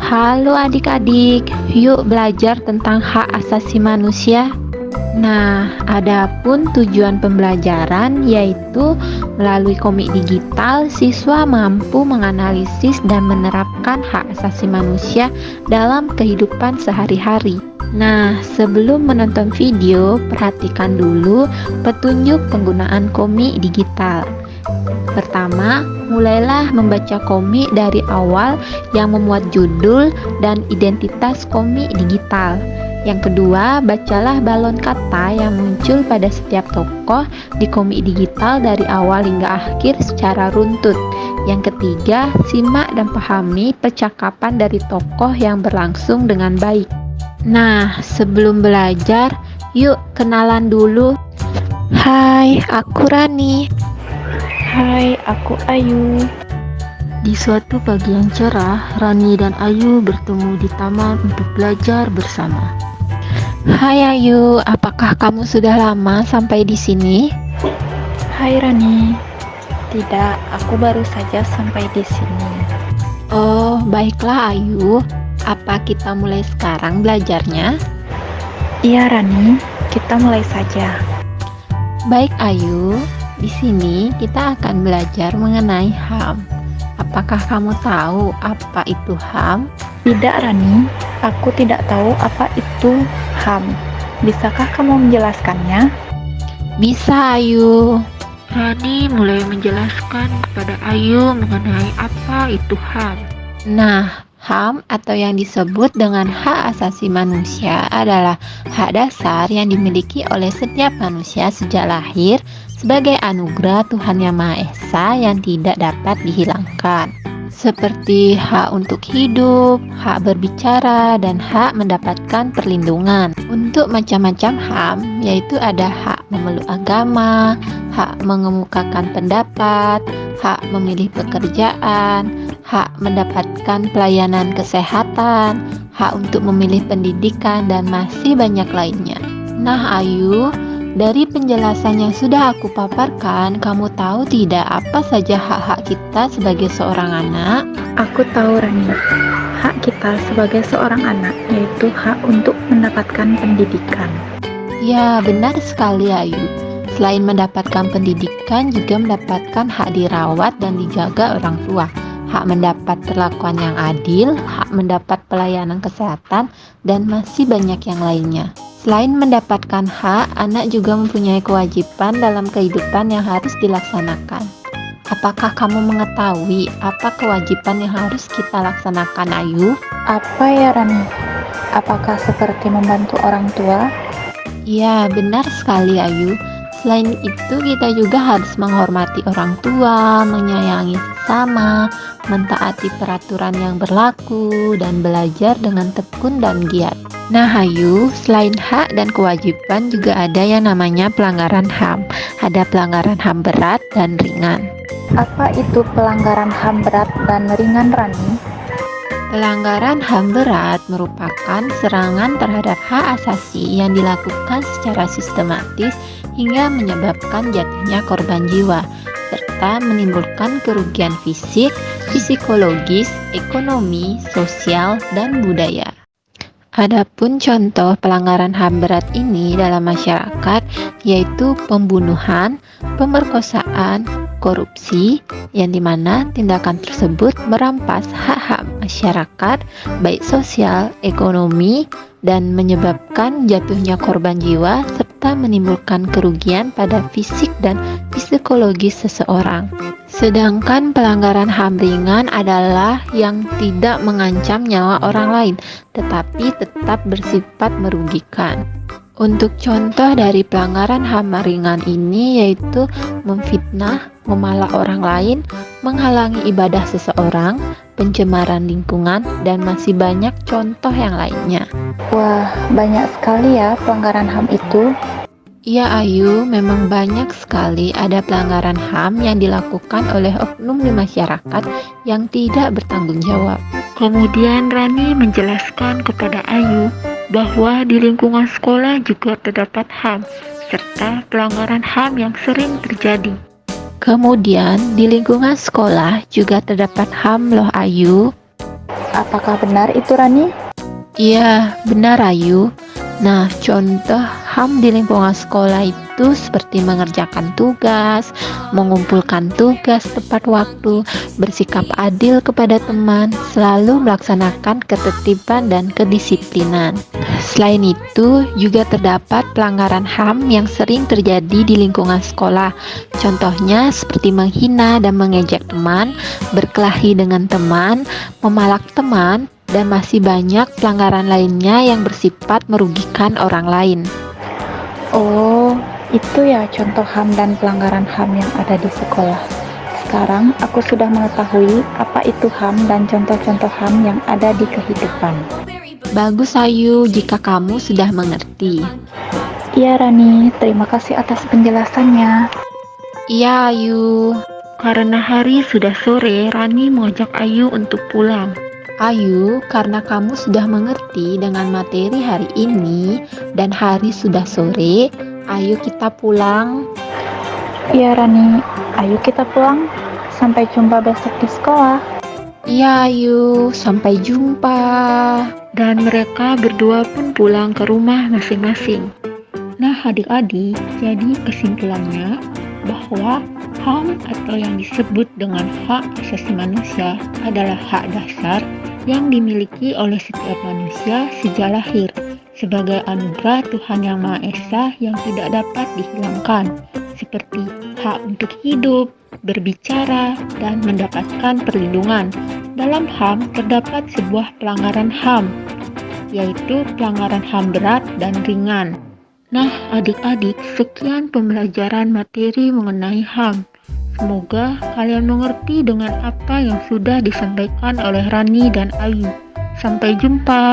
Halo adik-adik, yuk belajar tentang hak asasi manusia. Nah, adapun tujuan pembelajaran yaitu melalui komik digital, siswa mampu menganalisis dan menerapkan hak asasi manusia dalam kehidupan sehari-hari. Nah, sebelum menonton video, perhatikan dulu petunjuk penggunaan komik digital. Pertama, mulailah membaca komik dari awal yang memuat judul dan identitas komik digital. Yang kedua, bacalah balon kata yang muncul pada setiap tokoh di komik digital dari awal hingga akhir secara runtut. Yang ketiga, simak dan pahami percakapan dari tokoh yang berlangsung dengan baik. Nah, sebelum belajar, yuk kenalan dulu. Hai, aku Rani. Hai, aku Ayu. Di suatu pagi yang cerah, Rani dan Ayu bertemu di taman untuk belajar bersama. Hai Ayu, apakah kamu sudah lama sampai di sini? Hai Rani. Tidak, aku baru saja sampai di sini. Oh, baiklah Ayu. Apa kita mulai sekarang belajarnya? Iya Rani, kita mulai saja. Baik Ayu, di sini kita akan belajar mengenai HAM. Apakah kamu tahu apa itu HAM? Tidak Rani, aku tidak tahu apa itu HAM. Bisakah kamu menjelaskannya? Bisa Ayu. Rani mulai menjelaskan kepada Ayu mengenai apa itu HAM. Nah, HAM atau yang disebut dengan hak asasi manusia adalah hak dasar yang dimiliki oleh setiap manusia sejak lahir sebagai anugerah Tuhan Yang Maha Esa yang tidak dapat dihilangkan. Seperti hak untuk hidup, hak berbicara, dan hak mendapatkan perlindungan. Untuk macam-macam HAM, yaitu ada hak memeluk agama, hak mengemukakan pendapat, hak memilih pekerjaan, hak mendapatkan pelayanan kesehatan, hak untuk memilih pendidikan, dan masih banyak lainnya. Nah Ayu, dari penjelasan yang sudah aku paparkan, kamu tahu tidak apa saja hak-hak kita sebagai seorang anak? Aku tahu Rani. Hak kita sebagai seorang anak yaitu hak untuk mendapatkan pendidikan. Ya, benar sekali Ayu. Selain mendapatkan pendidikan, juga mendapatkan hak dirawat dan dijaga orang tua. Hak mendapat perlakuan yang adil, hak mendapat pelayanan kesehatan, dan masih banyak yang lainnya. Selain mendapatkan hak, anak juga mempunyai kewajiban dalam kehidupan yang harus dilaksanakan. Apakah kamu mengetahui apa kewajiban yang harus kita laksanakan, Ayu? Apa ya Rani? Apakah seperti membantu orang tua? Ya, benar sekali Ayu. Selain itu, kita juga harus menghormati orang tua, menyayangi sesama, mentaati peraturan yang berlaku, dan belajar dengan tekun dan giat. Nah Ayu, selain hak dan kewajiban juga ada yang namanya pelanggaran HAM. Ada pelanggaran HAM berat dan ringan. Apa itu pelanggaran HAM berat dan ringan Rani? Pelanggaran HAM berat merupakan serangan terhadap hak asasi yang dilakukan secara sistematis hingga menyebabkan jatuhnya korban jiwa, serta menimbulkan kerugian fisik, psikologis, ekonomi, sosial, dan budaya. Adapun contoh pelanggaran HAM berat ini dalam masyarakat yaitu pembunuhan, pemerkosaan, korupsi, yang dimana tindakan tersebut merampas hak-hak masyarakat, baik sosial, ekonomi, dan menyebabkan jatuhnya korban jiwa serta menimbulkan kerugian pada fisik dan psikologis seseorang. Sedangkan pelanggaran HAM ringan adalah yang tidak mengancam nyawa orang lain, tetapi tetap bersifat merugikan. Untuk contoh dari pelanggaran HAM ringan ini yaitu memfitnah, memalak orang lain, menghalangi ibadah seseorang, pencemaran lingkungan, dan masih banyak contoh yang lainnya. Wah, banyak sekali ya pelanggaran HAM itu. Ya Ayu, memang banyak sekali ada pelanggaran HAM yang dilakukan oleh oknum di masyarakat yang tidak bertanggung jawab. Kemudian Rani menjelaskan kepada Ayu bahwa di lingkungan sekolah juga terdapat HAM, serta pelanggaran HAM yang sering terjadi. Kemudian di lingkungan sekolah juga terdapat HAM loh Ayu. Apakah benar itu, Rani? Iya, benar Ayu. Nah, contoh HAM di lingkungan sekolah itu seperti mengerjakan tugas, mengumpulkan tugas tepat waktu, bersikap adil kepada teman, selalu melaksanakan ketertiban dan kedisiplinan. Selain itu, juga terdapat pelanggaran HAM yang sering terjadi di lingkungan sekolah. Contohnya seperti menghina dan mengejek teman, berkelahi dengan teman, memalak teman, dan masih banyak pelanggaran lainnya yang bersifat merugikan orang lain. Oh, itu ya contoh HAM dan pelanggaran HAM yang ada di sekolah. Sekarang aku sudah mengetahui apa itu HAM dan contoh-contoh HAM yang ada di kehidupan. Bagus Ayu, jika kamu sudah mengerti. Iya Rani, terima kasih atas penjelasannya. Iya Ayu. Karena hari sudah sore, Rani mengajak Ayu untuk pulang. Ayu, karena kamu sudah mengerti dengan materi hari ini dan hari sudah sore, ayo kita pulang. Iya Rani, ayo kita pulang. Sampai jumpa besok di sekolah. Iya Ayu, sampai jumpa. Dan mereka berdua pun pulang ke rumah masing-masing. Nah adik-adik, jadi kesimpulannya bahwa HAM atau yang disebut dengan hak asasi manusia adalah hak dasar yang dimiliki oleh setiap manusia sejak lahir sebagai anugerah Tuhan Yang Maha Esa yang tidak dapat dihilangkan, seperti hak untuk hidup, berbicara, dan mendapatkan perlindungan. Dalam HAM terdapat sebuah pelanggaran HAM, yaitu pelanggaran HAM berat dan ringan. Nah, adik-adik, sekian pembelajaran materi mengenai HAM. Semoga kalian mengerti dengan apa yang sudah disampaikan oleh Rani dan Ayu. Sampai jumpa.